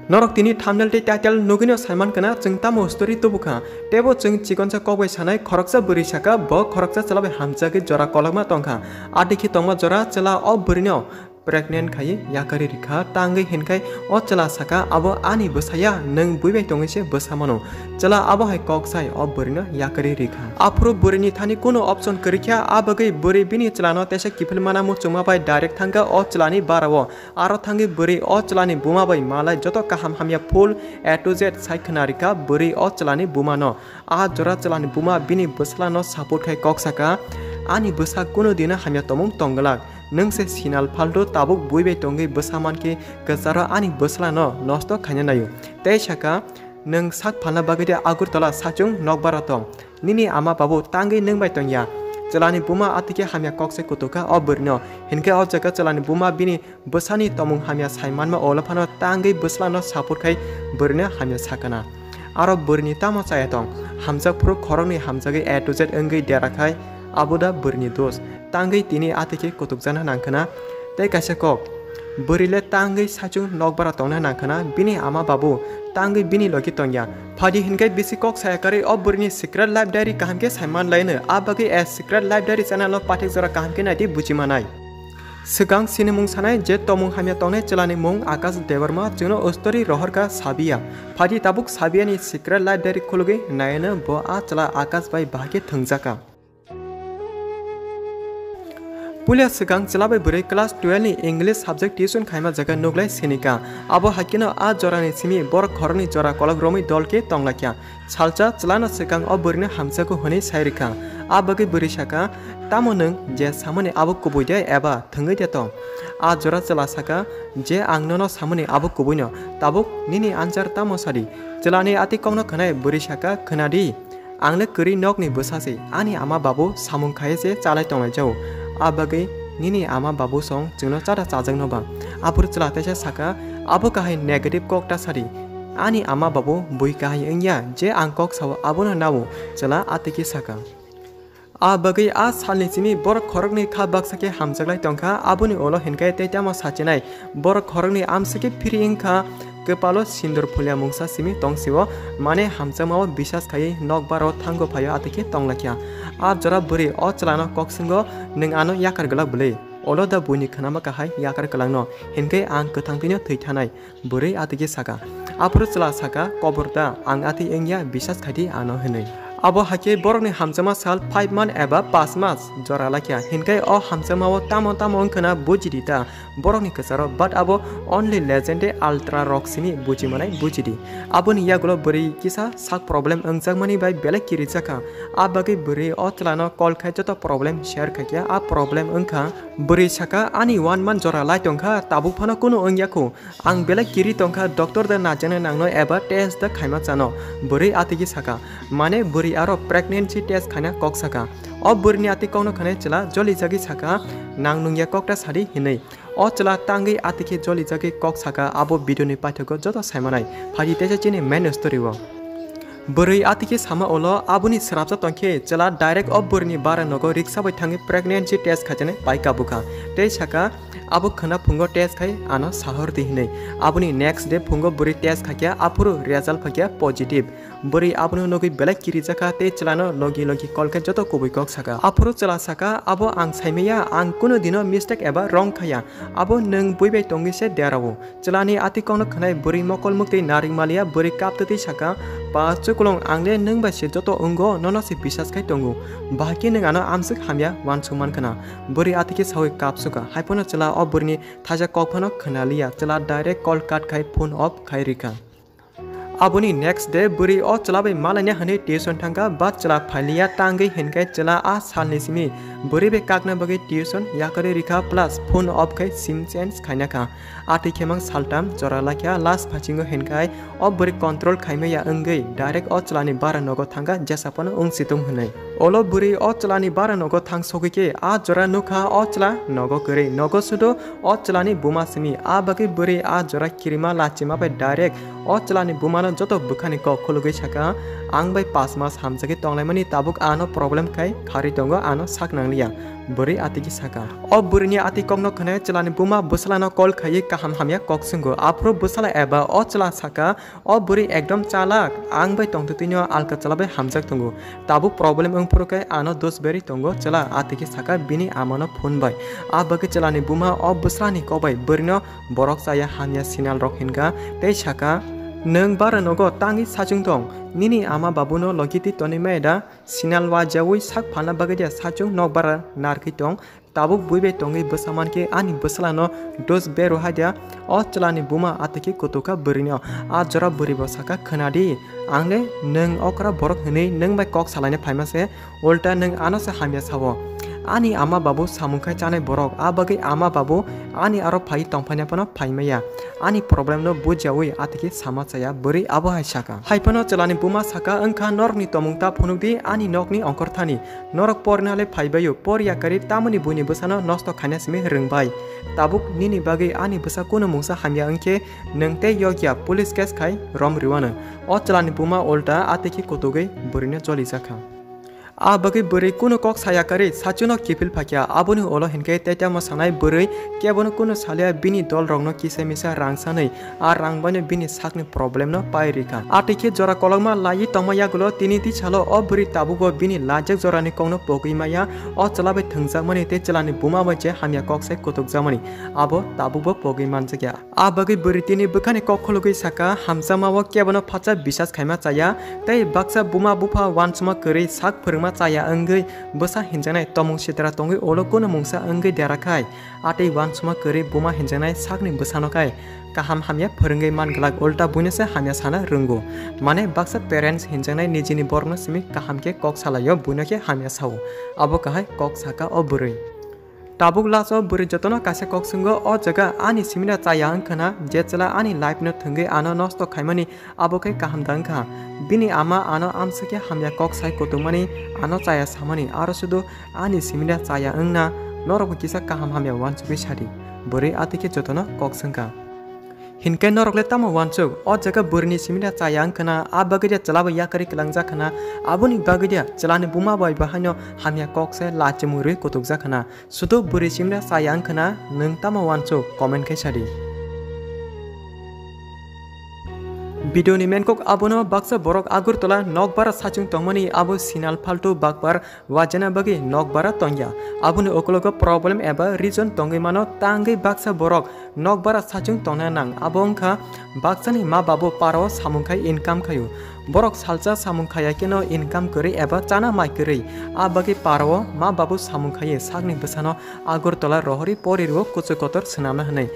Norok tini thumbnail te title nugino Salman kana jeng tamo story tubuka tebo jeng chikonsa kogbai sanai khoroksa buri saka bo khoroksa chalabai hamjagi jora kolakma tongkha adikhi tongma jora chela o burino pregnant khai yakari rikha tangai hinkai o chela saka abo ani bosaya nang buibai tongise bosamano chela abo hai koksai o burino yakari rikha afro burini thani kono option korikya abagai buri bini chelano tesa kifil mana mu chungma bai direct thanga o chelani barawo aro thangi buri o chelani buma bai malai joto kaham hamya full A to Z saikna rikha buri o chelani buma no a jora chelani buma bini boslano support khai koksaka ani bosa kono dina hamya tomung tonggalak nang se sinal faldo tabuk buibai tongai bosaman ke gazara ani boslano nosto khanya nayo tei saka nang sak phalna bagide agurtala sachung nokbara tong nini ama babu tangai nang bai tongya chelani buma atike hamya kokse kutuka o burno hinke o jaga chelani buma bini bosani tomung hamya saimanma olafano tangai boslano support khai burno hamya sakana aro burni tamo sayatong hamjak pro khorongni hamjagi A to Z engai derakhai abuda burni dos tangai tini atike kutukjana nangkhana tei kaisa kok burile tangai sachung nokbara tongna nangkhana bini ama babu tangai bini logi tongya phadi hinkai bisi kok sayakari o burni secret life diary kahamke saiman laino abagi a secret life diary channel lo pathik jora kahamke naiti bujimanai Segang sinemung sanai je tomung hamya tongne chelani mung Akash Devarma jungno story rohorka Sabia phadi tabuk Sabia ni secret life diary khulugi naina bo a chela Akash bai bahage thungjaka Pulia segang chelabai buri class 12 ni English subject tuition khaima jaga nuglai senika abo hakino a jorani simi bor khorni jora kolak romi dolke tonglakya chalcha chelana segang o burina hamsako honi sairika a bagi buri saka tamonung je samane abo kubuide eba thungai de tong a jora chela saka je angnono samane abo kubuino tabuk nini answer tamo sadi chelani ati kongno khanai buri saka khanadi angle kuri nokni bosase ani ama babu samung khaye je chalai tonglai jau abagai nini ama babu song jungno chada chajang no ba apur chela tesa saka abo kahai negative kok ta sari ani ama babu bui kahai engya je angkok saw abuna nawo chela atiki saka abagai a salni chimi bor khorokni kha baksake hamjaglai tongkha abuni olo hinkai teitama sachinai bor khorokni amsake phiringkha kepalo sindur phulia mungsa simi tongsiwo mane hamjamao bisas khai nokbaro thango phayo atike tonglakya ab jora buri o chelano koksingo ning ano yakar galak bule olo da buni khanama kahai yakar kalangno hinkai ang kathangpino theithanai buri atike saka apro chela saka koborda ang ati engya bisas khadi ano hinai abo hake borokni hamjama sal 5 month eba 5 month jora lakya hinkai o hamjamao tamo ongkhana bujidita borokni kasaro but abo only legend ultra rock simi bujimanai bujidi aboni yagulo buri kisa sak problem angjagmani bai belek kiri chaka abagi buri o tlano call khai joto problem share khakya a problem angkha buri saka ani 1 month jora lai tongkha tabuk phano kuno angyako ang belek kiri tongkha doctor da najane nangno eba test da khaima chano buri atigi saka mane buri aro pregnancy test khana kok saka o burni ati kono khane chela joli jagi saka nang nungya kokta sari hinai o chela tangai atike joli jagi kok saka abo video ni paithoko joto saimanai phadi tesa chini main story wo buri atike sama olo abuni srapsa tongke chela direct o burni bara nogo riksa bai thangi pregnancy test khajane paika buka tei saka abo khana phungo test khai ano sahor dihinai abuni next day phungo buri test khakya apuru result phakya positive buri abunu nogi belek kiri jaka te chelano logi call kha joto kobui kok saka apuru chela saka abo ang saimeya ang kuno dino mistake eba wrong khaya abo nang buibai tongi se derawo chelani ati kono khanai buri mokol mukti naring malia buri kaptati saka pa chukulong angle nang ba se joto ungo nono se bisas khai tongu bahki nang ano amsik hamya wan suman khana buri atike sawi kapsuka haipono chela o burni thaja kok phano khanalia chela direct call cut khai phone off khai rika abuni next day buri o chelabai malanya hane tuition thangka bat chela phalia tangai hinkai chela a salni simi buri be kakna bagai tuition yakare rikha plus phone off khai sim change khaina kha ati khemang saltam jora lakya last pachingo hinkai o buri control khaime ya angai direct o chelani bara nogo thangka jasapano ung situng hunai Olo buri o chalani bara nogo thang sogike a jora nukha o chala nogo kore nogo sudo o chalani buma simi a bagi buri a jora kirima lachima bai direct o chalani buma no joto bukhani ko khulugai saka ang bai 5 mas hamjagi tonglaimani tabuk ano problem kai khari tongo ano sak nanglia buri atiki saka o burini ati kongno khane chalani buma busala no kol khai kaham hamya koksungo apro busala eba o chala saka o buri ekdom chalak ang bai tongtutinyo alka chalabai hamjak tongo tabu problem ungpurukai ano dos beri tongo chala atiki saka bini amano phone bai a bagi chalani buma o busani kobai burino borok saya hamya sinal rok hinga tei saka nung bara nogo tangi sachung tong nini ama babuno logiti toni maida sinal wa jawi sak phana bagadia sachung nok bara narki tong tabuk buibe tongi besaman ke ani besalano dos beru hadia o chalani buma atiki kutuka burino a jora buribo saka khanadi angle nung okra borok hne nung bai kok salane phaimase ulta nung ano se hamya sawo ani ama babu samungkai chane borok a bagi ama babu ani aro phai tongphania pano phaimaya ani problem no bujawi atiki samachaya buri abo hai saka haipano chalani buma saka angkha norni tomungta phunukdi ani nokni ongkorthani norok pornale phaibayu porya kari tamani buni busano nosto khanasmi rungbai tabuk nini bagi ani busa kuno mungsa hamya angke nengte yogya police case khai rom riwana o chalani buma ulta atiki kotogai burine joli jaka a bagi buri kuno kok saya kari sachuno kipil phakya abuni olo hinke teta ma sanai buri kebono kuno salia bini dol rongno kise misa rang sanai a rang bane bini sakni problem no pairika atike jora kologma lai tomaya gulo tini ti chalo o buri tabugo bini lajak jorani kongno pogimaya o chalabe thungja mani te chalani buma baje hamya kok sai kutuk jamani abo tabubo pogiman jagya a bagi buri tini bukhani kok khologi saka hamjama wa kebono phacha bisas khaima chaya tei baksa buma bufa wansuma kari sak ma chaya angei bosa hinjanai tomung sitra tongi olo kono mungsa angei derakai atei wansuma kari buma hinjanai sakni bosano kai kaham hamya phorungai manglak ulta bunese hamya sana rungo mane baksa parents hinjanai nijini borno simi kaham ke kok salayo bunake hamya sau abo kahai kok saka oburui tabuk laso buri jotono kase kok sungo o jaga ani simina chaya angkhana je chala ani life no thungai ano nosto khaimani abo kai kaham dangkha bini ama ano amsake hamya kok sai kotumani ano chaya samani aro sudu ani simina chaya angna norok kisa kaham hamya wanchubi sari buri atike jotono kok sungka hinkai norokle tamo wanchuk o jaga burni simina chaya angkhana a bagidia chalaba yakari kilangja khana abuni bagidia chalani buma bai bahano hamya kok sai lachimuri kotukja khana sudu buri simina chaya angkhana nung tamo wanchuk comment kai sari video ni menkok abono baksa borok agurtola nokbara sachung tongmani abo sinal falto bakbar wajana bagi nokbara tongya abuni okologo problem eba reason tongai mano tangai baksa borok nokbara sachung tongna nang abongkha baksani ma babu paro samungkai income khayu borok salcha samungkhaya keno income kori eba chana mai kori a bagi paro ma babu samungkhai sakni besano agurtola rohori porirwo kuchukotor snamna hanai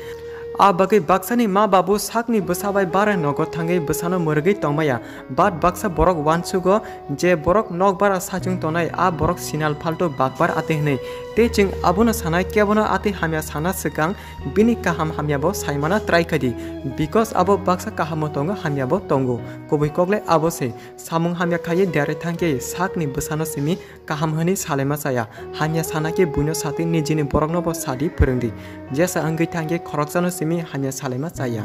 a bagi baksani ma babu sakni besabai bara nogo thangai besano murgai tongmaya bat baksa borok wansugo je borok nokbara sachung tonai a borok sinal falto bakbar ate hnei te ching abono sanai kebono ate hamya sana sikang bini kaham hamya bo saimana try khadi because abo baksa kaham tongo hamya bo tongo kobui kokle abo se samung hamya khaye dare thangke sakni besano simi kaham hani salema saya hamya sana ke buno sati nijini borok no bo sadi phurungdi jesa angai thangke khoroksano simi hamya salema saya